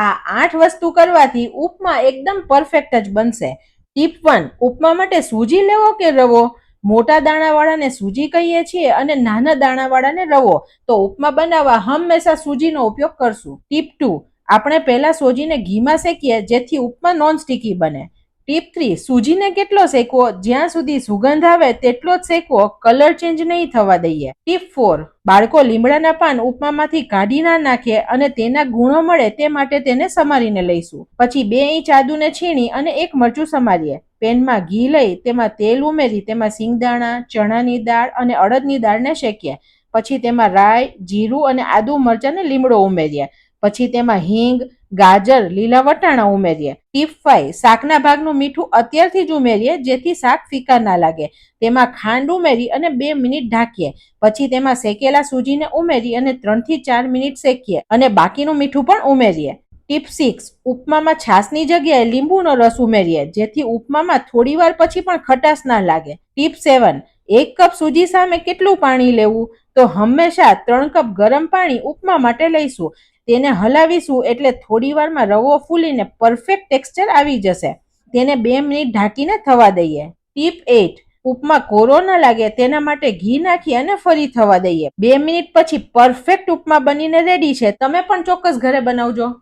આ 8 વસ્તુ કરવાથી ઉપમા એકદમ પરફેક્ટ જ બનશે. ટીપ 1, ઉપમા માટે સૂજી લેવો કે રવો? મોટા દાણાવાળાને સૂજી કહીએ છીએ અને નાના દાણાવાળાને રવો. તો ઉપમા બનાવવા હંમેશા સૂજીનો ઉપયોગ કરશું. ટીપ 2, આપણે પહેલા સૂજીને ઘીમાં શેકીએ જેથી ઉપમા નોન સ્ટિકી બને. ટીપ 3, સૂજીને કેટલો શેકવો? જ્યાં સુધી સુગંધ આવે તેટલો જ શેકવો, કલર ચેન્જ નહીં થવા દઈએ. ટીપ 4, બાળકો લીમડાના પાન ઉપમામાંથી કાઢી ના નાખે અને તેના ગુણો મળે તે માટે તેને સમારીને લઈશું. પછી 2 ઇંચ આદુને છીણી અને 1 મરચું સમારીએ. પેનમાં ઘી લઈ તેમાં તેલ ઉમેરી તેમાં સિંગદાણા, ચણાની દાળ અને અડદની દાળને શેકીએ. પછી તેમાં રાઈ, જીરું અને આદુ મરચાં અને લીમડો ઉમેરીએ. પછી તેમાં હિંગ, ગાજર, લીલા વટાણા ઉમેરીએ. ટીપ 5, શાકના ભાગનું મીઠું અત્યારથી જ ઉમેરીએ જેથી શાક ફીકા ના લાગે. તેમાં ખાંડ ઉમેરી અને 2 મિનિટ ઢાંકીએ. પછી તેમાં શેકેલા સૂજીને ઉમેરી અને 3 થી 4 મિનિટ શેકીએ અને બાકીનું મીઠું પણ ઉમેરીએ. ટીપ 6, ઉપમામાં છાશની જગ્યાએ લીંબુનો રસ ઉમેરીએ જેથી ઉપમામાં થોડી વાર પછી પણ ખટાશ ના લાગે. ટીપ 7, 1 કપ સૂજી સામે કેટલું પાણી લેવું? તો હંમેશા 3 કપ ગરમ પાણી ઉપમા માટે લઈશું. તેને હલાવીશું એટલે થોડી વારમાં રવો ફૂલીને પરફેક્ટ ટેક્સચર આવી જશે. તેને 2 મિનિટ ઢાંકીને થવા દઈએ. ટીપ 8, ઉપમા કોરો ન લાગે તેના માટે ઘી નાખી અને ફરી થવા દઈએ. 2 મિનિટ પછી પરફેક્ટ ઉપમા બનીને રેડી છે. તમે પણ ચોક્કસ ઘરે બનાવજો.